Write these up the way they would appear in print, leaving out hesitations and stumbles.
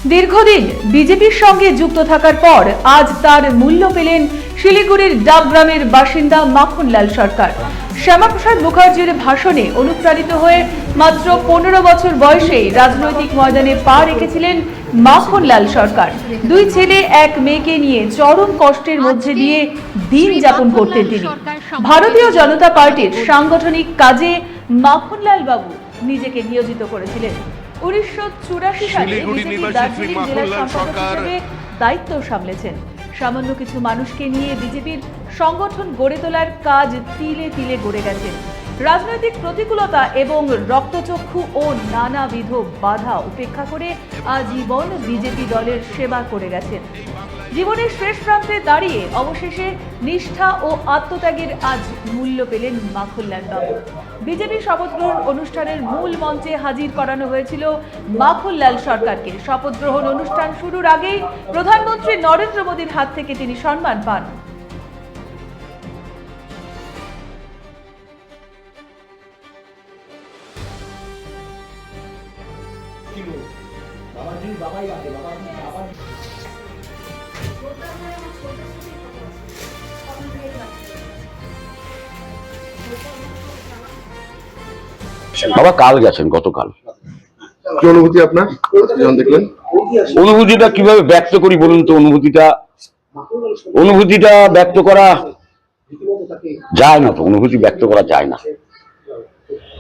দীর্ঘদিন বিজেপির সঙ্গে যুক্ত থাকার পর আজ তার মূল্য পেলেন শিলিগুড়ির ডাবগ্রামের বাসিন্দা মাখনলাল সরকার। শ্যামাপ্রসাদ মুখার্জির ভাষণে অনুপ্রাণিত হয়ে মাত্র 15 বছর বয়সেই রাজনৈতিক ময়দানে পা রেখেছিলেন মাখনলাল সরকার। দুই ছেলে এক মেয়েকে নিয়ে চরম কষ্টের মধ্যে দিয়ে দিন যাপন করতেন তিনি। ভারতীয় জনতা পার্টির সাংগঠনিক কাজে মাখনলাল বাবু নিজেকে নিয়োজিত করেছিলেন। 1984 সালে বিজেপি দার্জিলিং জেলা সম্পাদক হিসেবে দায়িত্ব সামলেছেন। সামান্য কিছু মানুষকে নিয়ে বিজেপির সংগঠন গড়ে তোলার কাজ তিলে তিলে গড়ে গেছেন। রাজনৈতিক প্রতিকূলতা এবং রক্তচক্ষু ও নানাবিধ বাধা উপেক্ষা করে আজীবন বিজেপি দলের সেবা করে গেছেন। জীবনের শেষ প্রান্তে দাঁড়িয়ে অবশেষে নিষ্ঠা ও আত্মত্যাগের আজ মূল্য পেলেন মাখনলাল বাবু। বিজেপি শপথ গ্রহণ অনুষ্ঠানের মূল মঞ্চে হাজির করানো হয়েছিল মাখনলাল সরকারকে। শপথ গ্রহণ অনুষ্ঠান শুরুর আগেই প্রধানমন্ত্রী নরেন্দ্র মোদীর হাত থেকে তিনি সম্মান পান। বাবা কাল গেছেন, গতকাল। কি অনুভূতি আপনার যখন দেখলেন? অনুভূতিটা কিভাবে ব্যক্ত করি বলুন তো? অনুভূতিটা ব্যক্ত করা যায় না তো, অনুভূতি ব্যক্ত করা যায় না।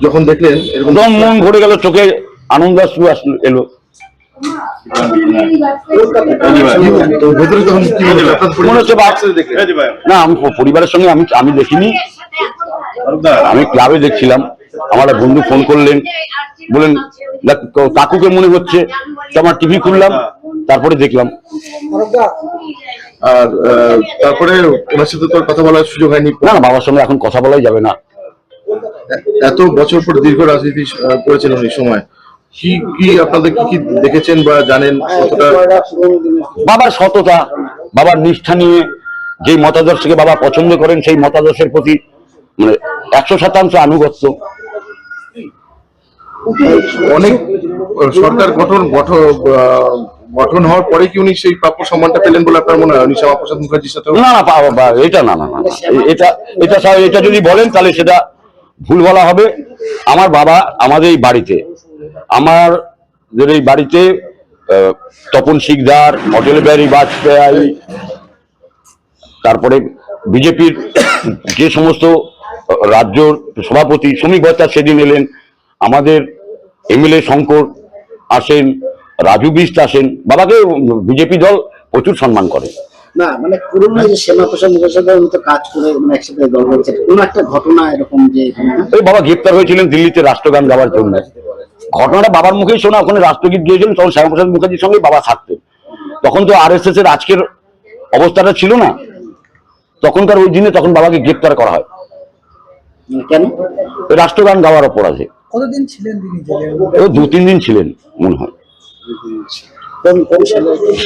যখন দেখলেন এরকম তখন মন ভরে গেল, চোখে আনন্দাশ্রু এলো। মনে হচ্ছে না, আমি পরিবারের সঙ্গে আমি দেখিনি, আমি ক্লাবে দেখছিলাম। আমার বন্ধু ফোন করলেন, বলেন কাকুকে মনে হচ্ছে। আমার টিভি খুললাম, তারপরে দেখলাম। আর তারপরে ওনার সাথে তোর কথা বলার সুযোগ হয়নি? না, বাবার সঙ্গে এখন কথা বলাই যাবে না। এত বছর পর দীর্ঘ রাজনীতি করেছেন উনি, সময় কি আপনাদের কি দেখেছেন বা জানেন? বাবার সততা, বাবার নিষ্ঠা নিয়ে যে মতাদর্শকে বাবা পছন্দ করেন, সেই মতাদর্শের প্রতি মানে 100% আনুগত্য। অনেক সরকার গঠন হওয়ার পরে কি উনি সেই প্রাপ্য সম্মানটা পেলেন বলে আপনার মনে হয়? উনি শ্যামাপ্রসাদ মুখার্জির সাথে না, এটা না, এটা যদি বলেন তাহলে সেটা ভুল বলা হবে। আমার বাবা আমাদের এই বাড়িতে তপন শিকদার, অটল বিহারী বাজপেয়ী, তারপরে বিজেপির যে সমস্ত রাজ্য সভাপতি শ্রমিক ভট্টাচার্য সেদিন এলেন, আমাদের এমএলএ শঙ্কর আসেন, রাজু বিষ্ট আসেন। বাবাকে বিজেপি দল প্রচুর সম্মান করে। না মানে পুরনো যে শ্যামাপ্রসাদ মুখার্জির মতো কাজ করে একসাথে দল করেছে, কোনো একটা ঘটনা এরকম যে ওই বাবা গ্রেপ্তার হয়েছিলেন দিল্লিতে রাষ্ট্রগান গাওয়ার জন্য। ঘটনাটা বাবার মুখেই শোনা। ওখানে রাষ্ট্রগীত গিয়েছিলেন, তখন শ্যামাপ্রসাদ মুখার্জির সঙ্গে বাবা থাকতেন। তখন তো RSS এর আজকের অবস্থাটা ছিল না, তখনকার ওই দিনে তখন বাবাকে গ্রেপ্তার করা হয়। কেন? রাষ্ট্রগান গাওয়ার অপরাধে। কতদিন ছিলেন তিনি? 2-3 দিন ছিলেন মনে হয়।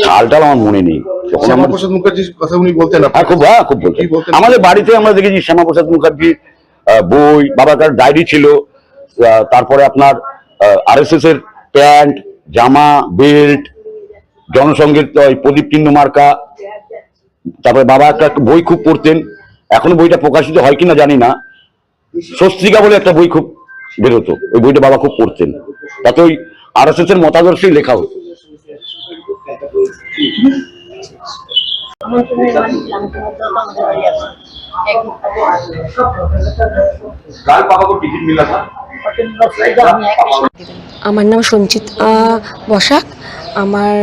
সালটা আমার মনে নেই। শ্যামাপ্রসাদ মুখার্জির কথা উনি বলতেন? খুব বলতেন। আমাদের বাড়িতে আমরা দেখেছি শ্যামাপ্রসাদ মুখার্জির বই, বাবার কাছে ডায়েরি ছিল, তারপরে আপনার RSS এর প্যান্ট, জামা, বেল্ট, জনসংঘের প্রদীপ চিহ্ন মার্কা। তারপরে বাবা একটা বই খুব পড়তেন, এখনো বইটা প্রকাশিত হয় কিনা জানি না। স্বস্তিকা বলে একটা বই খুব বেরোতো, ওই বইটা বাবা খুব পড়তেন। তাতে ওই RSS এর মতাদর্শই লেখা হতো। আমার নাম সঞ্চিত বসাক। আমার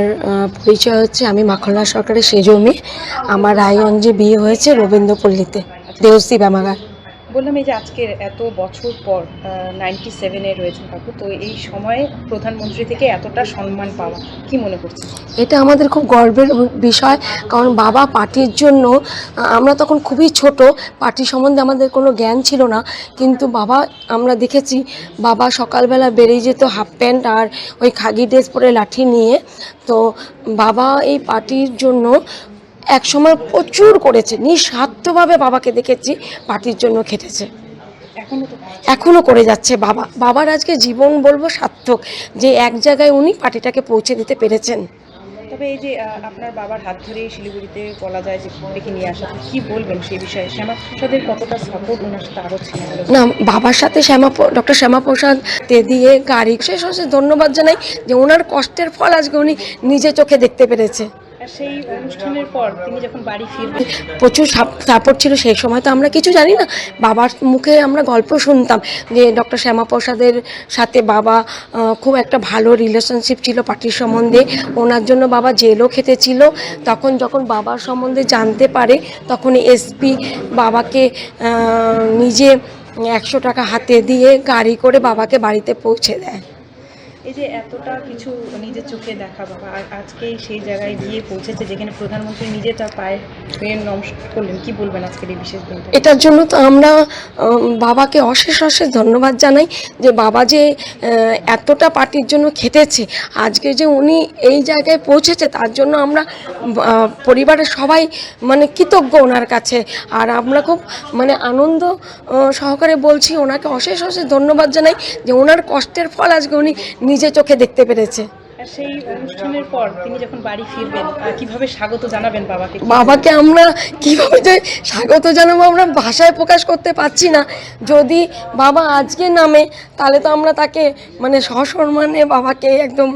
পরিচয় হচ্ছে, আমি মাখনলাল সরকারের সেজ মেয়ে। আমার রায়গঞ্জে বিয়ে হয়েছে রবীন্দ্রপল্লীতে, দেওশ্রী ব্যামাগার। বললাম এই যে আজকের এত বছর পর 97-এ রয়েছেন কাকু, তো এই সময়ে প্রধানমন্ত্রী থেকে এতটা সম্মান পাওয়া কি মনে করছেন? এটা আমাদের খুব গর্বের বিষয়, কারণ বাবা পার্টির জন্য, আমরা তখন খুবই ছোট, পার্টি সম্বন্ধে আমাদের কোনো জ্ঞান ছিল না, কিন্তু বাবা, আমরা দেখেছি বাবা সকালবেলা বেরিয়ে যেত হাফ প্যান্ট আর ওই খাগি ড্রেস পরে লাঠি নিয়ে। তো বাবা এই পার্টির জন্য একসময় প্রচুর করেছে, নিঃস্বার্থভাবে বাবাকে দেখেছি পার্টির জন্য খেটেছে। এখনো করে যাচ্ছে বাবার আজকে জীবন বলবো সার্থক, যে এক জায়গায় উনি পার্টিটাকে পৌঁছে দিতে পেরেছেন। তবে এই যে আপনার বাবার হাত ধরেই শিলিগুড়িতে বলা যায় যে ডেকে নিয়ে আসা, কি বলবেন সেই বিষয়ে? শ্যামাপ্রসাদের কতটা সাপোর্ট ওনার সাথে আরও ছিল? না, বাবার সাথে ডক্টর শ্যামাপ্রসাদ দিয়ে গাড়ি শেষ হচ্ছে, ধন্যবাদ জানাই যে ওনার কষ্টের ফল আজকে উনি নিজে চোখে দেখতে পেরেছে। আর সেই অনুষ্ঠানের পর তিনি যখন বাড়ি ফিরবেন, প্রচুর সাপোর্ট ছিল। সেই সময় তো আমরা কিছু জানি না, বাবার মুখে আমরা গল্প শুনতাম যে ডক্টর শ্যামাপ্রসাদের সাথে বাবা খুব একটা ভালো রিলেশনশিপ ছিল পার্টির সম্বন্ধে। ওনার জন্য বাবা জেলও খেটেছিল। তখন যখন বাবার সম্বন্ধে জানতে পারে তখন এসপি বাবাকে নিজে 100 টাকা হাতে দিয়ে গাড়ি করে বাবাকে বাড়িতে পৌঁছে দেয়। এই যে এতটা কিছু নিজের চোখে দেখা বাবা আর আজকে সেই জায়গায় গিয়ে পৌঁছেছে যেখানে প্রধানমন্ত্রী নিজে তার পায়ে নমস্কার করলেন, কি বলবেন আজকের এই বিশেষ দিনটা? এটার জন্য তো আমরা বাবাকে অশেষ ধন্যবাদ জানাই যে বাবা যে এতটা পার্টির জন্য খেটেছে, আজকে যে উনি এই জায়গায় পৌঁছেছে তার জন্য আমরা পরিবারের সবাই মানে কৃতজ্ঞ ওনার কাছে। আর আমরা খুব মানে আনন্দ সহকারে বলছি ওনাকে অশেষ ধন্যবাদ জানাই যে ওনার কষ্টের ফল আজকে উনি নিজে চোখে দেখতে পেরেছে। আর সেই অনুষ্ঠানের পর তিনি যখন বাড়ি ফিরবেন কিভাবে স্বাগত জানাবেন বাবাকে? বাবাকে আমরা কিভাবে যে স্বাগত জানাবো আমরা ভাষায় প্রকাশ করতে পারছি না। যদি বাবা আজকে নামে তাহলে তো আমরা তাকে মানে সসম্মানে বাবাকে একদম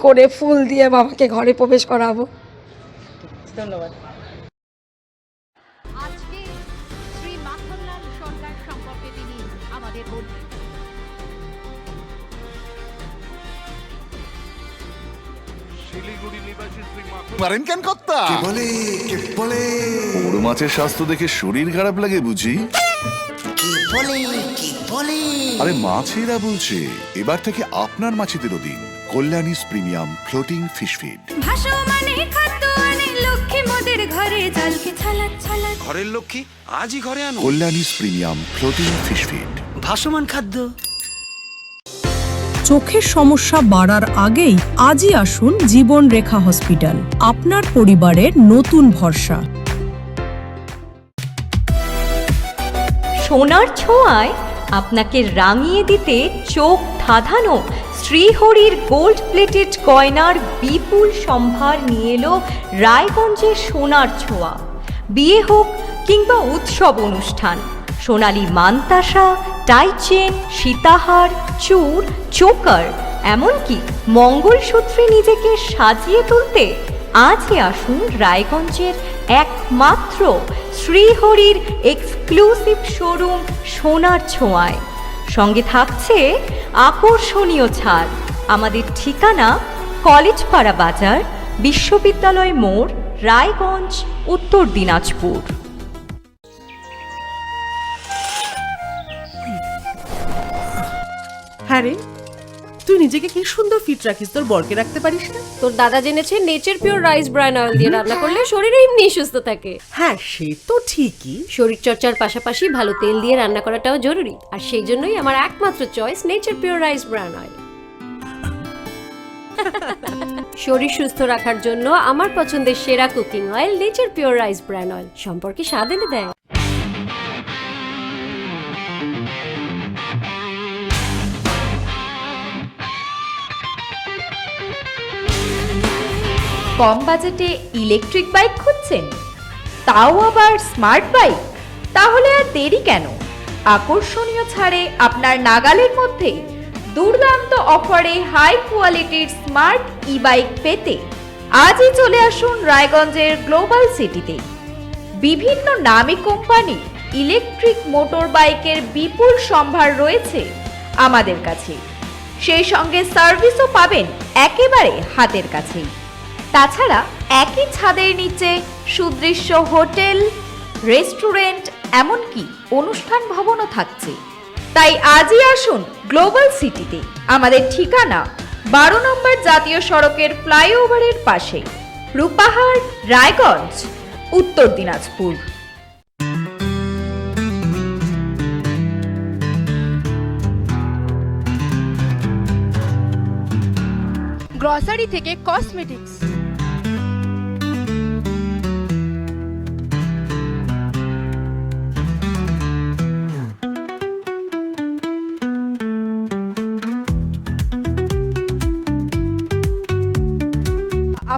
করে ফুল দিয়ে বাবাকে ঘরে প্রবেশ করাবো। ধন্যবাদ। আজকে শ্রী মাখনলাল সরকার সম্পর্কে তিনি আমাদের বলবেন। পারেন কেন কর্তা? বড় মাছের স্বাস্থ্য দেখে শরীর খারাপ লাগে বুঝি? আরে মাছেরা বলছে এবার থেকে আপনার মাছেদেরও দিন কল্যাণীস প্রিমিয়াম ফ্লোটিং ফিশ ফিড। ঘরের লক্ষ্মী আজই ঘরে আনো কল্যাণীস প্রিমিয়াম ফ্লোটিং ফিশ ফিড। ভাসমান খাদ্য। চোখের সমস্যা বাড়ার আগেই আজই আসুন জীবন রেখা হসপিটাল, আপনার পরিবারের নতুন ভরসা। সোনার ছোঁয়ায় আপনাকে রাঙিয়ে দিতে চোখ ধাঁধানো শ্রীহরির গোল্ড প্লেটেড গয়নার বিপুল সম্ভার নিয়ে এলো রায়গঞ্জের সোনার ছোঁয়া। বিয়ে হোক কিংবা উৎসব অনুষ্ঠান, সোনালী মানতাসা, টাইচেন, সীতাহার, চূড়, চোকার, এমনকি মঙ্গলসূত্রে নিজেকে সাজিয়ে তুলতে আজই আসুন রায়গঞ্জের একমাত্র শ্রীহরির এক্সক্লুসিভ শোরুম সোনার ছোঁয়ায়। সঙ্গে থাকছে আকর্ষণীয় ছাড়। আমাদের ঠিকানা কলেজপাড়া বাজার, বিশ্ববিদ্যালয় মোড়, রায়গঞ্জ, উত্তর দিনাজপুর। হ্যাঁ রে, তুই নিজেকে কি সুন্দর ফিট রাখিস, তোর বরকে রাখতে পারিস না? তোর দাদা জেনেছে nature pure rice bran oil দিয়ে রান্না করলে শরীর এমনি সুস্থ থাকে। হ্যাঁ সে তো ঠিকই, শরীর চর্চার পাশাপাশি ভালো তেল দিয়ে রান্না করাটাও জরুরি। আর সেই জন্যই আমার একমাত্র choice nature pure rice bran oil. শরীর সুস্থ রাখার জন্য আমার পছন্দের সেরা cooking oil nature pure rice bran oil, সম্পর্কে স্বাদ এনে দেয়। কম বাজেটে ইলেকট্রিক বাইক খুঁজছেন, তাও আবার স্মার্ট বাইক? তাহলে আর দেরি কেন? আকর্ষণীয় ছাড়ে আপনার নাগালের মধ্যে দুর্দান্ত অফারে হাই কোয়ালিটির স্মার্ট ই বাইক পেতে আজই চলে আসুন রায়গঞ্জের গ্লোবাল সিটিতে। বিভিন্ন নামী কোম্পানি ইলেকট্রিক মোটর বাইকের বিপুল সম্ভার রয়েছে আমাদের কাছে। সেই সঙ্গে সার্ভিসও পাবেন একেবারে হাতের কাছেই। তাছাড়া একই ছাদের নিচে সুদৃশ্য হোটেল, রেস্টুরেন্ট, এমনকি অনুষ্ঠান ভবনও থাকছে। তাই আজই আসুন গ্লোবাল সিটিতে। আমাদের ঠিকানা 12 নম্বর জাতীয় সড়কের ফ্লাইওভারের পাশে, রূপাহার, রায়গঞ্জ, উত্তর দিনাজপুর। গ্রসারি থেকে কসমেটিক্স,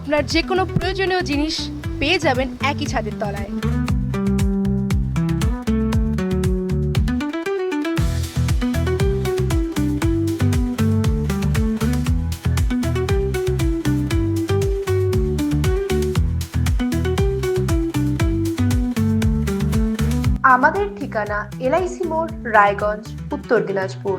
আপনার যে কোনো প্রয়োজনীয় জিনিস পেয়ে যাবেন একই ছাদের তলায়। আমাদের ঠিকানা LIC মোড়, রায়গঞ্জ, উত্তর দিনাজপুর।